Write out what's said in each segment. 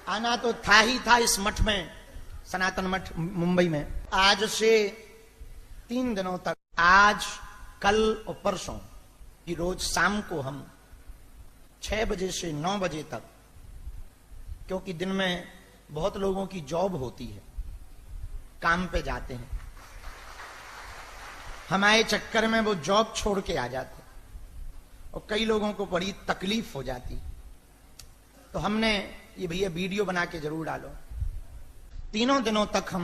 आना तो था ही था इस मठ में, सनातन मठ मुंबई में। आज से 3 दिनों तक, आज कल और परसों की रोज शाम को हम 6 बजे से 9 बजे तक, क्योंकि दिन में बहुत लोगों की जॉब होती है, काम पे जाते हैं, हमारे चक्कर में वो जॉब छोड़ के आ जाते और कई लोगों को बड़ी तकलीफ हो जाती। तो हमने ये भैया वीडियो बना के जरूर डालो। 3 दिनों तक हम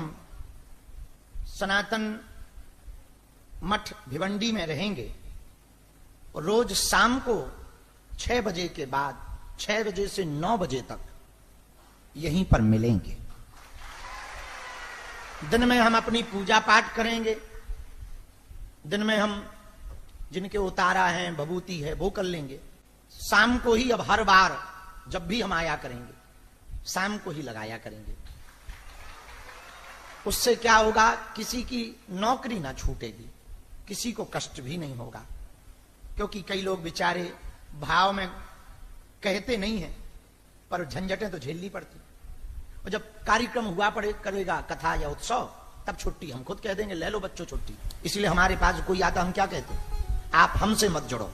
सनातन मठ भिवंडी में रहेंगे और रोज शाम को 6 बजे के बाद 6 बजे से 9 बजे तक यहीं पर मिलेंगे। दिन में हम अपनी पूजा पाठ करेंगे, दिन में हम जिनके उतारा है, भभूति है, वो कर लेंगे। शाम को ही अब हर बार जब भी हम आया करेंगे शाम को ही लगाया करेंगे। उससे क्या होगा, किसी की नौकरी ना छूटेगी, किसी को कष्ट भी नहीं होगा, क्योंकि कई लोग बेचारे भाव में कहते नहीं हैं पर झंझटें तो झेलनी पड़ती। और जब कार्यक्रम हुआ पड़े करेगा, कथा या उत्सव, तब छुट्टी हम खुद कह देंगे, ले लो बच्चों छुट्टी। इसलिए हमारे पास कोई आता हम क्या कहते हैं, आप हमसे मत जुड़ो।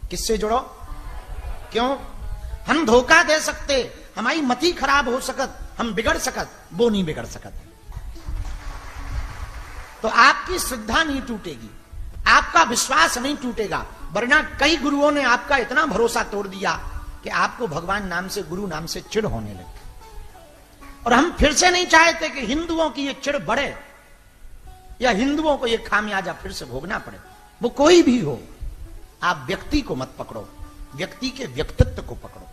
किससे जुड़ो? क्यों? हम धोखा दे सकते, हमारी मति खराब हो सकत, हम बिगड़ सकत, वो नहीं बिगड़ सकत। तो आपकी श्रद्धा नहीं टूटेगी, आपका विश्वास नहीं टूटेगा। वरना कई गुरुओं ने आपका इतना भरोसा तोड़ दिया कि आपको भगवान नाम से, गुरु नाम से चिढ़ होने लगी। और हम फिर से नहीं चाहते कि हिंदुओं की ये चिढ़ बढ़े या हिंदुओं को ये खामियाजा फिर से भोगना पड़े। वो कोई भी हो, आप व्यक्ति को मत पकड़ो, व्यक्ति के व्यक्तित्व को पकड़ो।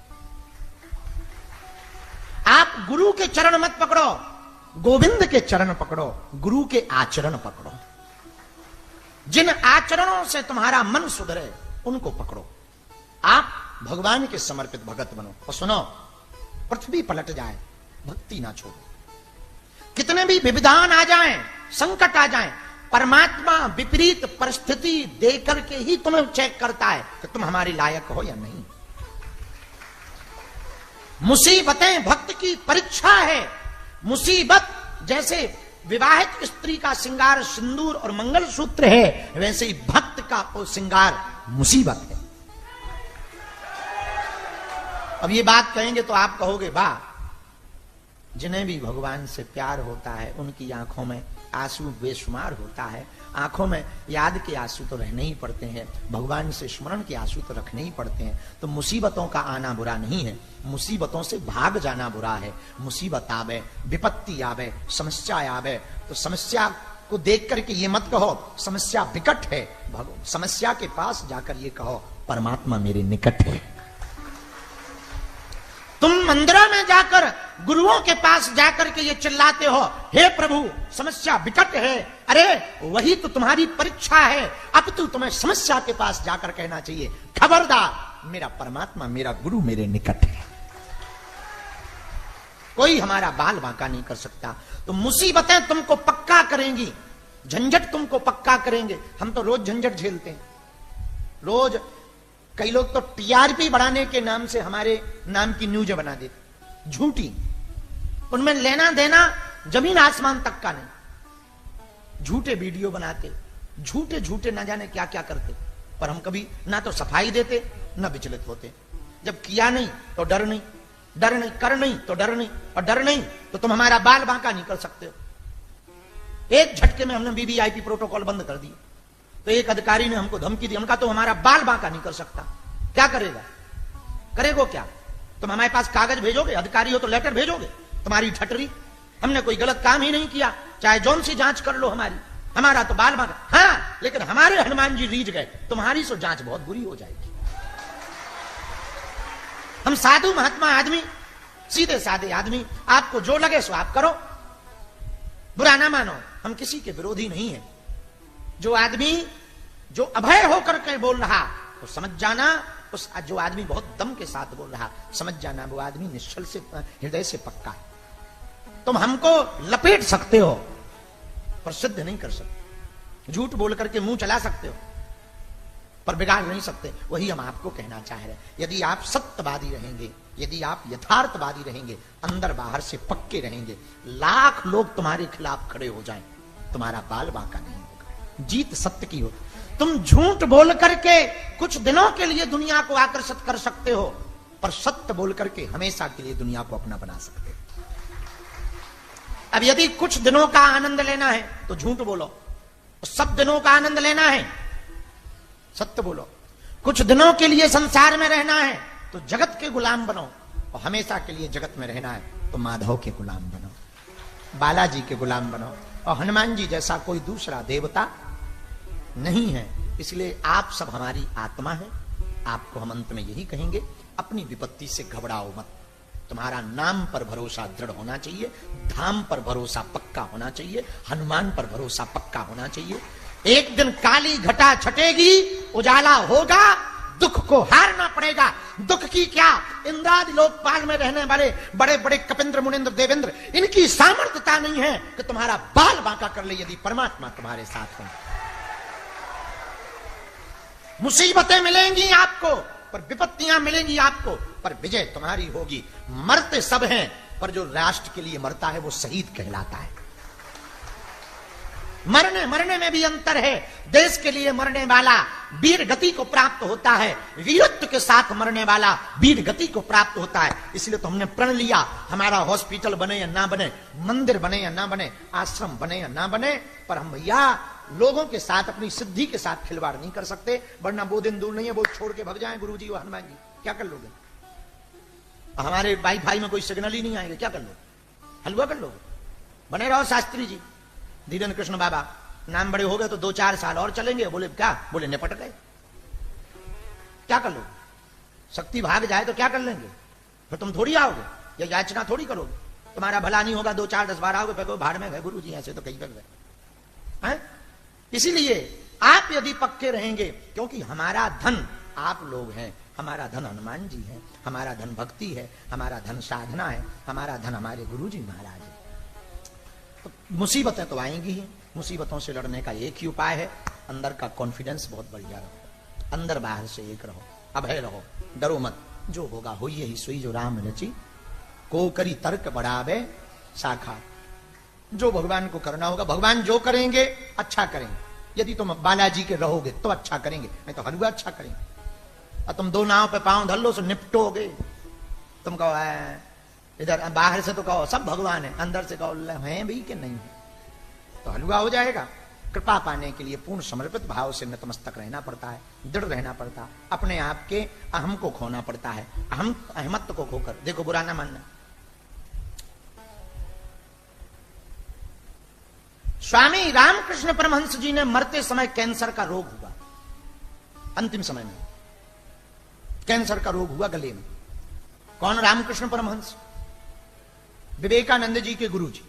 आप गुरु के चरण मत पकड़ो, गोविंद के चरण पकड़ो, गुरु के आचरण पकड़ो। जिन आचरणों से तुम्हारा मन सुधरे उनको पकड़ो। आप भगवान के समर्पित भगत बनो। और सुनो, पृथ्वी पलट जाए, भक्ति ना छोड़ो। कितने भी विविधान आ जाएं, संकट आ जाएं, परमात्मा विपरीत परिस्थिति देकर के ही तुम्हें चेक करता है कि तुम हमारे लायक हो या नहीं। मुसीबतें भक्त की परीक्षा है। मुसीबत जैसे विवाहित स्त्री का श्रृंगार सिंदूर और मंगलसूत्र है, वैसे ही भक्त का वो श्रृंगार मुसीबत है। अब ये बात कहेंगे तो आप कहोगे, वाह, जिन्हें भी भगवान से प्यार होता है उनकी आंखों में आंसू बेशुमार होता है। आंखों में याद के आंसू तो रहने ही पड़ते हैं, भगवान से स्मरण के आंसू तो रखने ही पड़ते हैं। तो मुसीबतों का आना बुरा नहीं है, मुसीबतों से भाग जाना बुरा है। मुसीबत आवे, विपत्ति आवे, समस्या आवे, तो समस्या को देख करके ये मत कहो समस्या विकट है, समस्या के पास जाकर ये कहो परमात्मा मेरे निकट है। तुम मंदिरों में जाकर, गुरुओं के पास जाकर के ये चिल्लाते हो, हे प्रभु समस्या विकट है, अरे वही तो तुम्हारी परीक्षा है। अब तो तुम्हें समस्या के पास जाकर कहना चाहिए, खबरदार, मेरा परमात्मा, मेरा गुरु मेरे निकट है, कोई हमारा बाल बांका नहीं कर सकता। तो मुसीबतें तुमको पक्का करेंगी, झंझट तुमको पक्का करेंगे। हम तो रोज झंझट झेलते हैं, रोज। कई लोग तो टीआरपी बढ़ाने के नाम से हमारे नाम की न्यूज बना देते, झूठी। उनमें लेना देना जमीन आसमान तक का नहीं। झूठे वीडियो बनाते, झूठे झूठे ना जाने क्या क्या करते, पर हम कभी ना तो सफाई देते ना विचलित होते। जब किया नहीं तो डर नहीं, डर नहीं, कर नहीं तो डर नहीं, और डर नहीं तो तुम हमारा बाल बांका नहीं कर सकते हो। एक झटके में हमने वीवीआईपी प्रोटोकॉल बंद कर दिया। तो एक अधिकारी ने हमको धमकी दी, हमका तो हमारा बाल बांका नहीं कर सकता। क्या करेगा? करेगो क्या? तुम हमारे पास कागज भेजोगे, अधिकारी हो तो लेटर भेजोगे, तुम्हारी ठटरी। हमने कोई गलत काम ही नहीं किया, चाहे जौन सी जांच कर लो हमारी, हमारा तो बाल बांका। हाँ, लेकिन हमारे हनुमान जी रीझ गए, तुम्हारी सो जांच बहुत बुरी हो जाएगी। हम साधु महात्मा आदमी, सीधे साधे आदमी, आपको जो लगे सो आप करो, बुरा ना मानो। हम किसी के विरोधी नहीं है। जो आदमी जो अभय होकर के बोल रहा, तो समझ जाना, उस जो आदमी बहुत दम के साथ बोल रहा, समझ जाना वो आदमी निश्चल से, हृदय से पक्का है। तुम हमको लपेट सकते हो पर सिद्ध नहीं कर सकते। झूठ बोल करके मुंह चला सकते हो पर बिगाड़ नहीं सकते। वही हम आपको कहना चाह रहे हैं। यदि आप सत्यवादी रहेंगे, यदि आप यथार्थवादी रहेंगे, अंदर बाहर से पक्के रहेंगे, लाख लोग तुम्हारे खिलाफ खड़े हो जाएं, तुम्हारा बाल बांका नहीं होगा। जीत सत्य की हो। तुम झूठ बोल करके कुछ दिनों के लिए दुनिया को आकर्षित कर सकते हो, पर सत्य बोल करके हमेशा के लिए दुनिया को अपना बना सकते हो। अब यदि कुछ दिनों का आनंद लेना है तो झूठ बोलो, सब दिनों का आनंद लेना है सत्य बोलो। कुछ दिनों के लिए संसार में रहना है तो जगत के गुलाम बनो, और हमेशा के लिए जगत में रहना है तो माधव के गुलाम बनो, बालाजी के गुलाम बनो। और हनुमान जी जैसा कोई दूसरा देवता नहीं है। इसलिए आप सब हमारी आत्मा है। आपको हम अंत में यही कहेंगे, अपनी विपत्ति से घबराओ मत। तुम्हारा नाम पर भरोसा दृढ़ होना चाहिए, धाम पर भरोसा पक्का होना चाहिए, हनुमान पर भरोसा पक्का होना चाहिए। एक दिन काली घटा छटेगी, उजाला होगा, दुख को हारना पड़ेगा। दुख की क्या, इंद्रादि लोकपाल में रहने वाले बड़े बड़े कपिंद्र मुनिंद्र देवेंद्र, इनकी सामर्थ्यता नहीं है कि तुम्हारा बाल बांका कर ले यदि परमात्मा तुम्हारे साथ हो। मुसीबतें मिलेंगी आपको, पर विपत्तियां मिलेंगी आपको, पर विजय तुम्हारी होगी। मरते सब हैं, पर जो राष्ट्र के लिए मरता है वो शहीद कहलाता है। मरने में भी अंतर है। देश के लिए मरने वाला वीर गति को प्राप्त होता है, वीरत्व के साथ मरने वाला वीर गति को प्राप्त होता है। इसलिए तो हमने प्रण लिया, हमारा हॉस्पिटल बने या ना बने, मंदिर बने या ना बने, आश्रम बने या ना बने, पर हम भैया लोगों के साथ अपनी सिद्धि के साथ खिलवाड़ नहीं कर सकते। वरना वो दिन दूर नहीं है वो छोड़ के भाग जाए गुरु जी और हनुमान जी, क्या कर लोगे? हमारे वाईफाई में कोई सिग्नल ही नहीं आएगा, क्या कर लोगे? हलवा कर लोगे? बने रहो शास्त्री जी, धीरेन्द्र कृष्ण बाबा, नाम बड़े हो गए तो 2-4 साल और चलेंगे। बोले क्या? बोले निपट गए। क्या कर लोगे? शक्ति भाग जाए तो क्या कर लेंगे? फिर तुम थोड़ी आओगे या याचना थोड़ी करोगे। तुम्हारा भला नहीं होगा, 2-4-10 बार आओगे, फिर भाड़ में गए गुरु जी, ऐसे तो कहीं पर गए। इसीलिए आप यदि पक्के रहेंगे, क्योंकि हमारा धन आप लोग हैं, हमारा धन हनुमान जी है, हमारा धन भक्ति है, हमारा धन साधना है, हमारा धन हमारे गुरु जी महाराज है। तो मुसीबतें तो आएंगी ही, मुसीबतों से लड़ने का एक ही उपाय है, अंदर का कॉन्फिडेंस बहुत बढ़िया रहो, अंदर बाहर से एक रहो, अभय रहो, डरो मत। जो होगा हो ही सोई जो राम रची, को करी तर्क बढ़ावे शाखा। जो भगवान को करना होगा, भगवान जो करेंगे अच्छा करेंगे। यदि तुम बालाजी के रहोगे तो अच्छा करेंगे, नहीं तो हलवा अच्छा करेंगे। और तुम दो नाव पे पांव धर लो तो निपटोगे। तुम कहो इधर बाहर से तो कहो सब भगवान है, अंदर से कहो हैं भी कि नहीं है, तो हलवा हो जाएगा। कृपा पाने के लिए पूर्ण समर्पित भाव से नतमस्तक रहना पड़ता है, दृढ़ रहना पड़ता है, अपने आप के अहम को खोना पड़ता है। अहमत्व को खोकर देखो, बुरा ना मानना। स्वामी रामकृष्ण परमहंस जी ने मरते समय कैंसर का रोग हुआ, अंतिम समय में कैंसर का रोग हुआ गले में। कौन? रामकृष्ण परमहंस, विवेकानंद जी के गुरु जी।